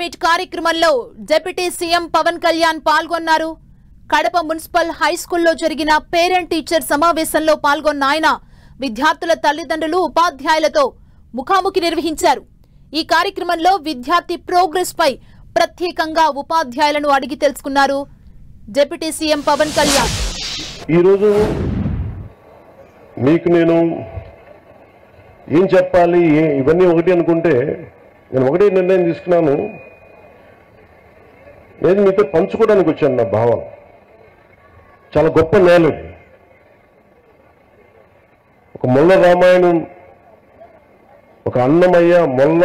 Meet కార్యక్రమంలో deputy CM Pawan Kalyan పాల్గొన్నారు. Kadapa municipal high స్కూల్లో జరిగిన పేరెంట్ టీచర్ సమావేశంలో పాల్గొన్న ఆయన విద్యార్థుల తల్లిదండ్రులు ఉపాధ్యాయులతో ముఖాముఖి నిర్వహించారు. ఈ కార్యక్రమంలో విద్యార్థి ప్రోగ్రెస్ పై ప్రత్యేకంగా ఉపాధ్యాయులను అడిగి తెలుసుకున్నారు డిప్యూటీ సీఎం పవన్ కళ్యాణ్. ఈ రోజు మీకు నేను ఏం చెప్పాలి ఇవన్నీ ఒకటి అనుకుంటే నేను ఒకటే నిర్ణయం తీసుకున్నాను. నేను మీతో పంచుకోవడానికి వచ్చాను. నా భావం చాలా గొప్ప నేల. ఒక మొల్ల రామాయణం, ఒక అన్నమయ్య, మొల్ల,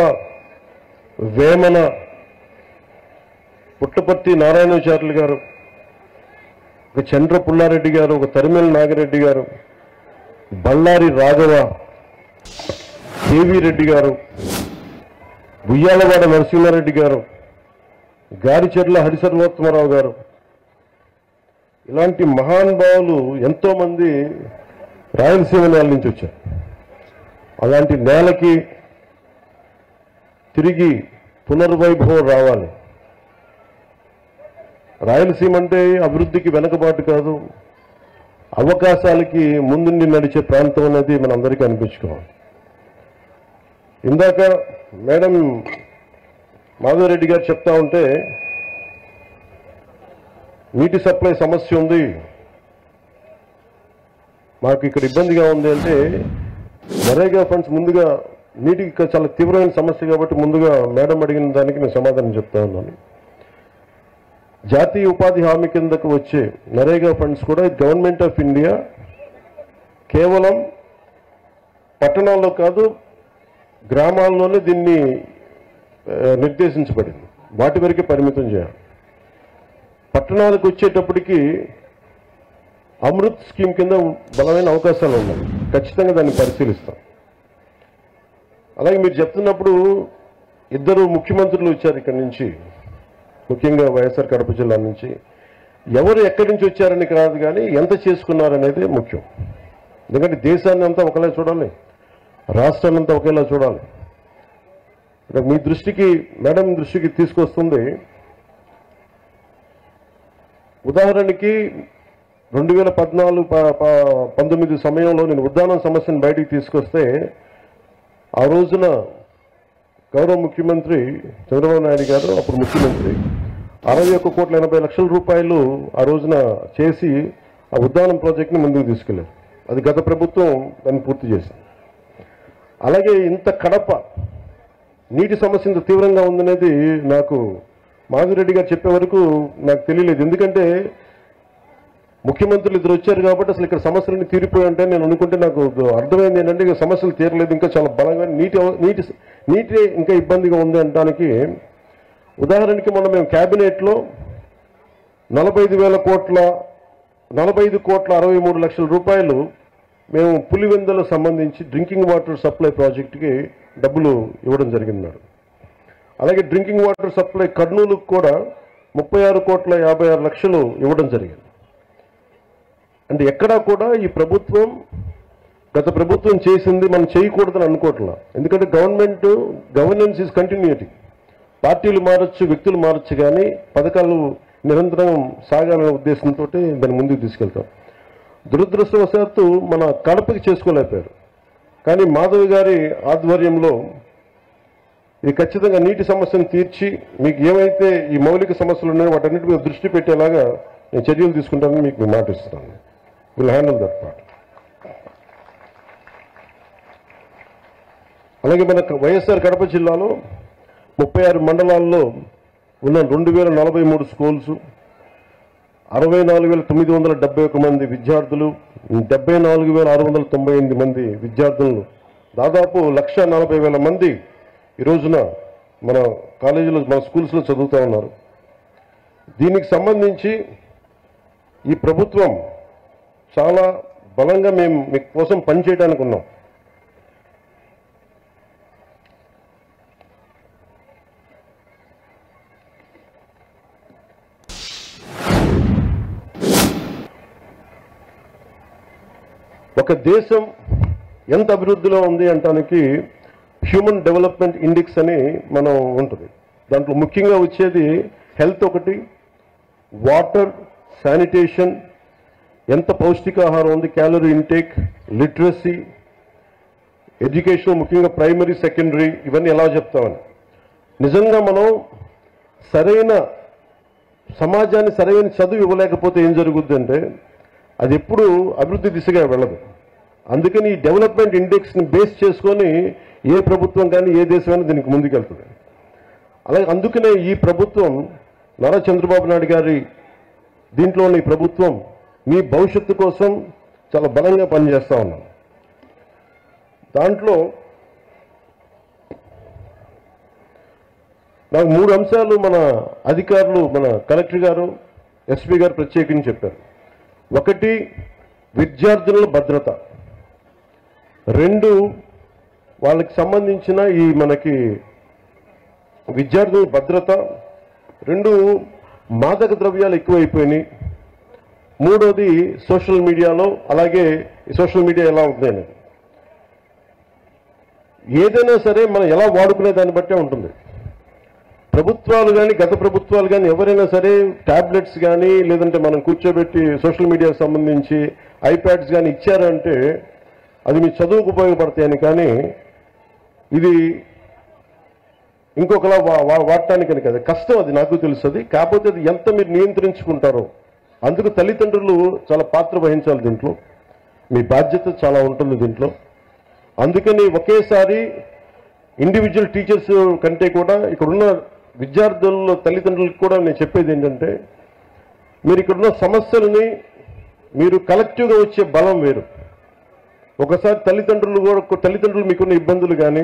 వేమన, పుట్టపర్తి నారాయణాచార్యులు గారు, ఒక చంద్ర పుల్లారెడ్డి గారు, ఒక తరిమేల నాగిరెడ్డి గారు, బళ్ళారి రాఘవ, కేవీ రెడ్డి గారు, ఉయ్యాలవాడ నరసింహారెడ్డి గారు, గారిచెర్ల హరిసర్వోత్తమరావు గారు, ఇలాంటి మహానుభావులు ఎంతో మంది రాయలసీమ నేల నుంచి వచ్చారు. అలాంటి నేలకి తిరిగి పునర్వైభవం రావాలి. రాయలసీమ అంటే అభివృద్ధికి వెనకబాటు కాదు, అవకాశాలకి ముందుండి నడిచే ప్రాంతం అనేది మనందరికీ అనిపించుకోవాలి. ఇందాక మేడం మాధవరెడ్డి గారు చెప్తా ఉంటే నీటి సప్లై సమస్య ఉంది, మాకు ఇక్కడ ఇబ్బందిగా ఉంది అంటే, నరేగా ఫండ్స్ ముందుగా నీటికి చాలా తీవ్రమైన సమస్య కాబట్టి ముందుగా మేడం అడిగిన దానికి నేను సమాధానం చెప్తా ఉన్నాను. జాతీయ ఉపాధి హామీ కిందకు వచ్చే నరేగా ఫండ్స్ కూడా గవర్నమెంట్ ఆఫ్ ఇండియా కేవలం పట్టణాల్లో కాదు, గ్రామాల్లోనే దీన్ని నిర్దేశించబడింది. వాటి వరకే పరిమితం చేయాలి. పట్టణాలకు వచ్చేటప్పటికి అమృత్ స్కీమ్ కింద బలమైన అవకాశాలు ఉన్నాయి. ఖచ్చితంగా దాన్ని పరిశీలిస్తాం. అలాగే మీరు చెప్తున్నప్పుడు ఇద్దరు ముఖ్యమంత్రులు వచ్చారు ఇక్కడి నుంచి, ముఖ్యంగా వైఎస్ఆర్ కడప జిల్లా నుంచి. ఎవరు ఎక్కడి నుంచి వచ్చారని కాదు కానీ ఎంత చేసుకున్నారనేది ముఖ్యం. ఎందుకంటే దేశాన్ని అంతా ఒకలా చూడాలి, రాష్ట్రాన్ని అంతా ఒకేలా చూడాలి. మీ దృష్టికి, మేడం దృష్టికి తీసుకొస్తుంది. ఉదాహరణకి 2014-19 సమయంలో నేను ఉద్దానం సమస్యను బయటికి తీసుకొస్తే ఆ రోజున గౌరవ ముఖ్యమంత్రి చంద్రబాబు నాయుడు గారు, అప్పుడు ముఖ్యమంత్రి, 61,80,00,000 రూపాయలు ఆ రోజున చేసి ఆ ఉద్దానం ప్రాజెక్ట్ని ముందుకు తీసుకెళ్లారు. అది గత ప్రభుత్వం దాన్ని పూర్తి చేసింది. అలాగే ఇంత కడప నీటి సమస్య ఇంత తీవ్రంగా ఉందనేది నాకు మాధురెడ్డి గారు చెప్పే వరకు నాకు తెలియలేదు. ఎందుకంటే ముఖ్యమంత్రులు ఇద్దరు వచ్చారు కాబట్టి అసలు ఇక్కడ సమస్యలన్నీ తీరిపోయి ఉంటాయని నేను అనుకుంటే నాకు అర్థమైంది ఏంటంటే ఇక సమస్యలు తీరలేదు, ఇంకా చాలా బలంగా నీటి ఇంకా ఇబ్బందిగా ఉంది అనడానికి. ఉదాహరణకి మొన్న మేము క్యాబినెట్లో 45,63,00,000 రూపాయలు మేము పులివెందులకు సంబంధించి డ్రింకింగ్ వాటర్ సప్లై ప్రాజెక్టుకి డబ్బులు ఇవ్వడం జరిగింది. అలాగే డ్రింకింగ్ వాటర్ సప్లై కర్నూలుకు కూడా 36,56,00,000 ఇవ్వడం జరిగింది. అంటే ఎక్కడా కూడా ఈ ప్రభుత్వం, గత ప్రభుత్వం చేసింది మనం చేయకూడదని అనుకోవట్లా. ఎందుకంటే గవర్నెన్స్ ఈజ్ కంటిన్యూటీ. పార్టీలు మారచ్చు, వ్యక్తులు మారచ్చు, కానీ పథకాలు నిరంతరం సాగాలనే ఉద్దేశంతో దాన్ని ముందుకు తీసుకెళ్తాం. దురదృష్టవశాత్తు మన కడపకి చేసుకోలేకపోయారు. కానీ మాధవ్ గారి ఆధ్వర్యంలో ఇది ఖచ్చితంగా నీటి సమస్యను తీర్చి మీకు ఏమైతే ఈ మౌలిక సమస్యలు ఉన్నాయో వాటన్నిటి మీద దృష్టి పెట్టేలాగా నేను చర్యలు తీసుకుంటానని మీకు మాట ఇస్తున్నాను. Will handle that part. అలాగే మన వైఎస్ఆర్ కడప జిల్లాలో 36 మండలాల్లో ఉన్న 2,043 స్కూల్స్, 64,971 మంది విద్యార్థులు, 74,698 మంది విద్యార్థులను, దాదాపు 1,40,000 మంది ఈ రోజున మన కాలేజీలో, మన స్కూల్స్లో చదువుతూ ఉన్నారు. దీనికి సంబంధించి ఈ ప్రభుత్వం చాలా బలంగా మేము మీకోసం పనిచేయడానికి ఉన్నాం. ఒక దేశం ఎంత అభివృద్ధిలో ఉంది అంటానికి హ్యూమన్ డెవలప్మెంట్ ఇండెక్స్ అని మనం ఉంటుంది. దాంట్లో ముఖ్యంగా వచ్చేది హెల్త్ ఒకటి, వాటర్, శానిటేషన్, ఎంత పౌష్టికాహారం ఉంది, క్యాలరీ ఇంటేక్, లిటరసీ, ఎడ్యుకేషన్, ముఖ్యంగా ప్రైమరీ, సెకండరీ, ఇవన్నీ ఎలా చెప్తామని. నిజంగా మనం సరైన సమాజాన్ని సరైన చదువు ఇవ్వలేకపోతే ఏం జరుగుద్దంటే అది ఎప్పుడు అభివృద్ధి దిశగా వెళ్ళదు. అందుకని ఈ డెవలప్మెంట్ ఇండెక్స్ని బేస్ చేసుకొని ఏ ప్రభుత్వం కానీ ఏ దేశమైనా దీనికి ముందుకెళ్తుంది. అలాగే అందుకనే ఈ ప్రభుత్వం నారా చంద్రబాబు నాయుడు గారి దీంట్లో ఉన్న ఈ ప్రభుత్వం మీ భవిష్యత్తు కోసం చాలా బలంగా పనిచేస్తూ ఉన్నాం. దాంట్లో నాకు 3 అంశాలు మన అధికారులు, మన కలెక్టర్ గారు, ఎస్పీ గారు ప్రత్యేకించి చెప్పారు. ఒకటి, విద్యార్థుల భద్రత. 2, వాళ్ళకి సంబంధించిన ఈ మనకి విద్యార్థుల భద్రత. 2, మాదక ద్రవ్యాలు ఎక్కువైపోయినాయి. 3వది సోషల్ మీడియాలో, అలాగే సోషల్ మీడియా ఎలా ఉందని. ఏదైనా సరే మనం ఎలా వాడుకునే దాన్ని బట్టే ఉంటుంది. ప్రభుత్వాలు కానీ, గత ప్రభుత్వాలు కానీ ఎవరైనా సరే ట్యాబ్లెట్స్ కానీ లేదంటే మనం కూర్చోబెట్టి సోషల్ మీడియాకు సంబంధించి ఐప్యాడ్స్ కానీ ఇచ్చారంటే అది మీ చదువుకు ఉపయోగపడతాయని, కానీ ఇది ఇంకొకలా వాడటానికని కదా. కష్టం, అది నాకు తెలుస్తుంది. కాకపోతే అది ఎంత మీరు నియంత్రించుకుంటారో అందుకు తల్లిదండ్రులు చాలా పాత్ర వహించాలి దీంట్లో. మీ బాధ్యత చాలా ఉంటుంది దీంట్లో. అందుకని ఒకేసారి ఇండివిజువల్ టీచర్స్ కంటే కూడా ఇక్కడున్న విద్యార్థుల తల్లిదండ్రులకు కూడా నేను చెప్పేది ఏంటంటే, మీరు ఇక్కడున్న సమస్యలని మీరు కలెక్టివ్గా వచ్చే బలం వేరు. ఒకసారి తల్లిదండ్రులు మీకున్న ఇబ్బందులు కానీ,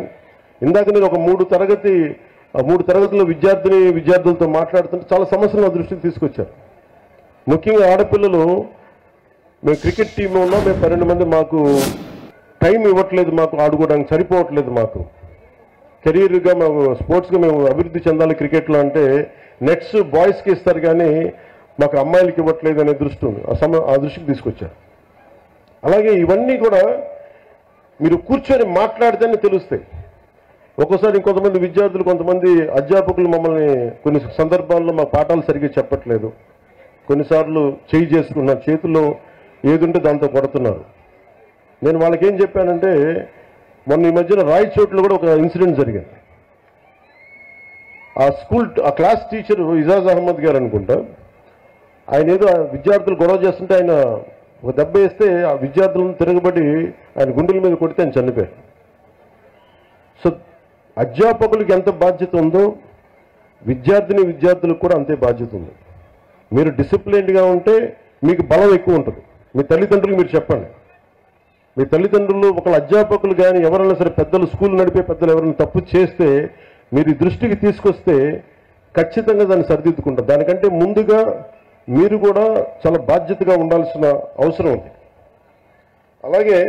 ఇందాక నేను ఒక 3 తరగతుల విద్యార్థులతో మాట్లాడుతుంటే చాలా సమస్యలు నా దృష్టికి తీసుకొచ్చారు. ముఖ్యంగా ఆడపిల్లలు, మేము క్రికెట్ టీమ్ ఉన్నాం, మేము 12 మంది, మాకు టైం ఇవ్వట్లేదు, మాకు ఆడుకోవడానికి సరిపోవట్లేదు, మాకు కెరీర్గా మేము స్పోర్ట్స్గా మేము అభివృద్ధి చెందాలి క్రికెట్లో అంటే నెట్స్ బాయ్స్కి ఇస్తారు కానీ మాకు అమ్మాయిలకి ఇవ్వట్లేదు అనే దృష్టి ఉంది. ఆ దృష్టికి తీసుకొచ్చారు. అలాగే ఇవన్నీ కూడా మీరు కూర్చొని మాట్లాడితేనే తెలుస్తాయి. ఒక్కోసారి కొంతమంది విద్యార్థులు, కొంతమంది అధ్యాపకులు మమ్మల్ని కొన్ని సందర్భాల్లో మా పాఠాలు సరిగ్గా చెప్పట్లేదు, కొన్నిసార్లు చేయి చేసుకున్నారు, చేతుల్లో ఏదుంటే దాంతో కొడుతున్నారు. నేను వాళ్ళకి ఏం చెప్పానంటే, మొన్న ఈ మధ్యన రాయచోట్లో కూడా ఒక ఇన్సిడెంట్ జరిగింది. ఆ క్లాస్ టీచర్ ఇజాజ్ అహ్మద్ గారు అనుకుంటా, ఆయన ఏదో విద్యార్థులు గొడవ చేస్తుంటే ఆయన ఒక దెబ్బ వేస్తే ఆ విద్యార్థులను తిరగబడి ఆయన గుండెల మీద కొడితే ఆయన చనిపోయారు. సో అధ్యాపకులకు ఎంత బాధ్యత ఉందో విద్యార్థులకు కూడా అంతే బాధ్యత ఉంది. మీరు డిసిప్లిన్డ్గా ఉంటే మీకు బలం ఎక్కువ ఉంటుంది. మీ తల్లిదండ్రులు మీరు చెప్పండి. మీ తల్లిదండ్రులు, ఒకళ్ళ అధ్యాపకులు కానీ ఎవరైనా సరే, పెద్దలు, స్కూల్ నడిపే పెద్దలు ఎవరైనా తప్పు చేస్తే మీరు దృష్టికి తీసుకొస్తే ఖచ్చితంగా దాన్ని సరిదిద్దుకుంటారు. దానికంటే ముందుగా మీరు కూడా చాలా బాధ్యతగా ఉండాల్సిన అవసరం ఉంది. అలాగే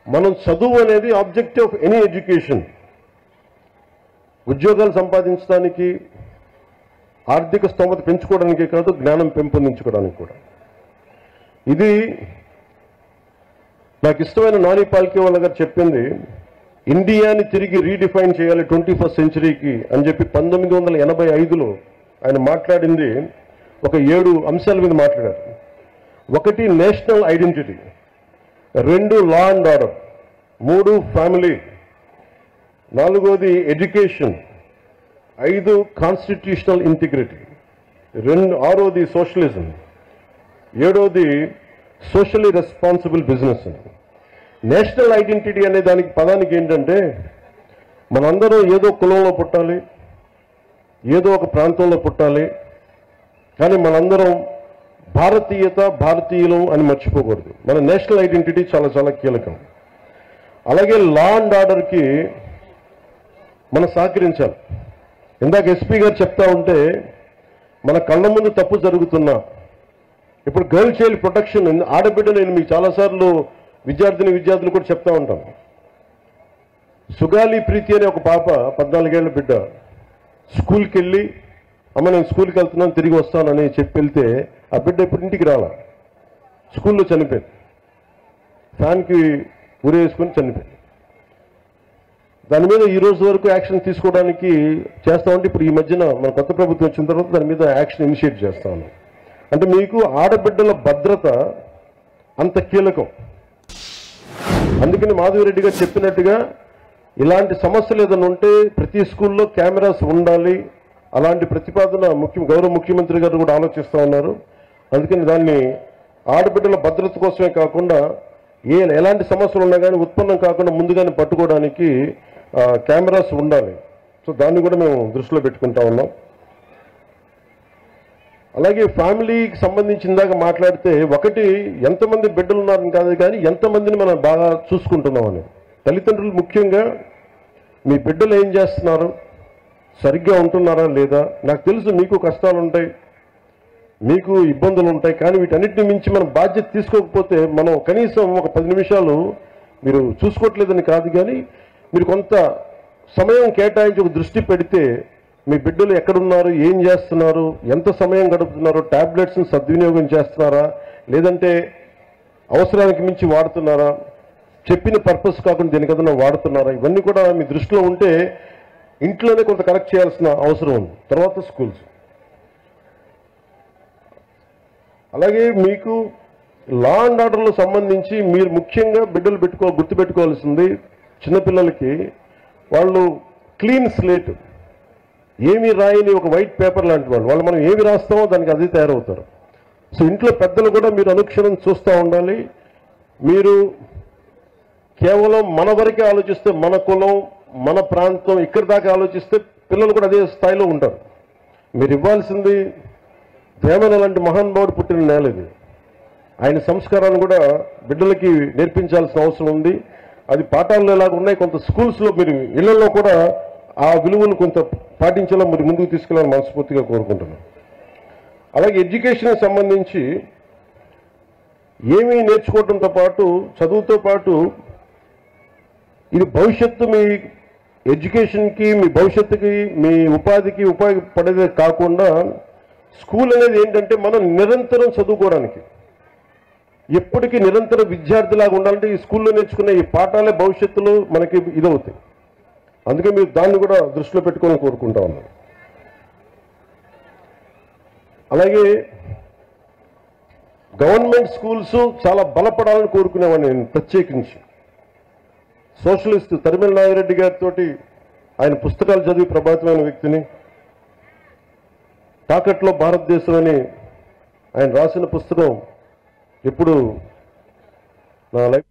మనం చదువు అనేది ఆబ్జెక్టివ్ ఆఫ్ ఎనీ ఎడ్యుకేషన్. ఉద్యోగాలు సంపాదించడానికి, ఆర్థిక స్తోమత పెంచుకోవడానికే కాదు, జ్ఞానం పెంపొందించుకోవడానికి కూడా. ఇది నాకు ఇష్టమైన నాని పాల్కేవాళ్ళ గారు చెప్పింది. ఇండియాని తిరిగి రీడిఫైన్ చేయాలి 21st సెంచరీకి అని చెప్పి 1985లో ఆయన మాట్లాడింది. ఒక 7 అంశాల మీద మాట్లాడారు. 1 national identity, 2 law and order, 3 family, 4వది ఎడ్యుకేషన్, 5 కాన్స్టిట్యూషనల్ ఇంటిగ్రిటీ, 6వది సోషలిజం, 7వది socially responsible business. National identity అనే దానికి పదానికి ఏంటంటే, మనందరం ఏదో కులంలో పుట్టాలి, ఏదో ఒక ప్రాంతంలో పుట్టాలి, కానీ మనందరం భారతీయులం అని మర్చిపోకూడదు. మన నేషనల్ ఐడెంటిటీ చాలా చాలా కీలకం. అలాగే లా అండ్ ఆర్డర్కి మనం సహకరించాలి. ఇందాక ఎస్పీ గారు చెప్తా ఉంటే, మన కళ్ళ ముందు తప్పు జరుగుతున్నా, ఇప్పుడు గర్ల్ చైల్డ్ ప్రొటెక్షన్, ఆడబిడ్డ, నేను మీకు చాలాసార్లు విద్యార్థులు కూడా చెప్తా ఉంటాను. సుగాలి ప్రీతి అనే ఒక పాప, 14 ఏళ్ల బిడ్డ, స్కూల్కి వెళ్ళి, అమ్మ నేను స్కూల్కి వెళ్తున్నాను, తిరిగి వస్తానని చెప్పి వెళ్తే ఆ బిడ్డ ఇప్పుడు ఇంటికి రాలా, స్కూల్లో చనిపోయింది. ఫ్యాన్కి ఉరేసుకొని చనిపోయింది. దాని మీద ఈ రోజు వరకు యాక్షన్ తీసుకోవడానికి చేస్తామంటే ఇప్పుడు ఈ మధ్యన మన కొత్త ప్రభుత్వం వచ్చిన తర్వాత దాని మీద యాక్షన్ ఇనిషియేట్ చేస్తాను. అంటే మీకు ఆడబిడ్డల భద్రత అంత కీలకం. అందుకని మాధవిరెడ్డి గారు చెప్పినట్టుగా ఇలాంటి సమస్యలు ఏదైనా ఉంటే ప్రతి స్కూల్లో కెమెరాస్ ఉండాలి. అలాంటి ప్రతిపాదన గౌరవ ముఖ్యమంత్రి గారు కూడా ఆలోచిస్తూ ఉన్నారు. అందుకని దాన్ని ఆడబిడ్డల భద్రత కోసమే కాకుండా ఎలాంటి సమస్యలు ఉన్నా కానీ ఉత్పన్నం కాకుండా ముందుగానే పట్టుకోవడానికి కెమెరాస్ ఉండాలి. సో దాన్ని కూడా మేము దృష్టిలో పెట్టుకుంటా ఉన్నాం. అలాగే ఫ్యామిలీకి సంబంధించిన దాకా మాట్లాడితే ఒకటి ఎంతమంది బిడ్డలు ఉన్నారని కాదు కానీ ఎంతమందిని మనం బాగా చూసుకుంటున్నామని. తల్లిదండ్రులు ముఖ్యంగా మీ బిడ్డలు ఏం చేస్తున్నారు, సరిగ్గా ఉంటున్నారా లేదా. నాకు తెలుసు మీకు కష్టాలు ఉంటాయి, మీకు ఇబ్బందులు ఉంటాయి, కానీ వీటన్నిటిని మించి మనం బాధ్యత తీసుకోకపోతే మనం కనీసం ఒక 10 నిమిషాలు మీరు చూసుకోవట్లేదని కాదు కానీ మీరు కొంత సమయం కేటాయించి ఒక దృష్టి పెడితే మీ బిడ్డలు ఎక్కడున్నారు, ఏం చేస్తున్నారు, ఎంత సమయం గడుపుతున్నారు, టాబ్లెట్స్ని సద్వినియోగం చేస్తున్నారా లేదంటే అవసరానికి మించి వాడుతున్నారా, చెప్పిన పర్పస్ కాకుండా దేనికన్నా వాడుతున్నారా, ఇవన్నీ కూడా మీ దృష్టిలో ఉంటే ఇంట్లోనే కొంత కరెక్ట్ చేయాల్సిన అవసరం ఉంది. తర్వాత స్కూల్స్. అలాగే మీకు లా అండ్ ఆర్డర్లో సంబంధించి మీరు ముఖ్యంగా బిడ్డలు గుర్తుపెట్టుకోవాల్సింది చిన్నపిల్లలకి వాళ్ళు క్లీన్ స్లేట్, ఏమి రాయని ఒక వైట్ పేపర్ లాంటి వాళ్ళు మనం ఏమి రాస్తామో దానికి అదే తయారవుతారు. సో ఇంట్లో పెద్దలు కూడా మీరు అనుక్షణం చూస్తూ ఉండాలి. మీరు కేవలం మన వరకే ఆలోచిస్తే, మన కులం మన ప్రాంతం ఇక్కడి దాకా ఆలోచిస్తే పిల్లలు కూడా అదే స్థాయిలో ఉంటారు. మీరు ఇవ్వాల్సింది వేమన లాంటి మహానుభావుడు పుట్టిన నేల ఇది. ఆయన సంస్కారాన్ని కూడా బిడ్డలకి నేర్పించాల్సిన అవసరం ఉంది. అది పాఠాల్లో ఎలాగ ఉన్నాయి, కొంత స్కూల్స్లో మీరు ఇళ్లలో కూడా ఆ విలువలు కొంత పాటించేలా మీరు ముందుకు తీసుకెళ్ళాలని మనస్ఫూర్తిగా కోరుకుంటున్నాను. అలాగే ఎడ్యుకేషన్కి సంబంధించి ఏమీ నేర్చుకోవడంతో పాటు చదువుతో పాటు ఇది భవిష్యత్తు మీ ఎడ్యుకేషన్కి మీ భవిష్యత్తుకి మీ ఉపాధికి ఉపయోగపడేదే కాకుండా స్కూల్ అనేది ఏంటంటే మనం నిరంతరం చదువుకోవడానికి ఎప్పటికీ నిరంతర విద్యార్థిలాగా ఉండాలంటే ఈ స్కూల్లో నేర్చుకునే ఈ పాఠాలే భవిష్యత్తులో మనకి ఇదవుతాయి. అందుకే మీరు దాన్ని కూడా దృష్టిలో పెట్టుకోవాలని కోరుకుంటా ఉన్నాను. అలాగే గవర్నమెంట్ స్కూల్స్ చాలా బలపడాలని కోరుకునేవాడిని నేను ప్రత్యేకించి. సోషలిస్ట్ తరిమెల నాగిరెడ్డి గారితో ఆయన పుస్తకాలు చదివి ప్రభావితమైన వ్యక్తిని. తాకట్లో భారతదేశం అని ఆయన రాసిన పుస్తకం ఎప్పుడు నా లైఫ్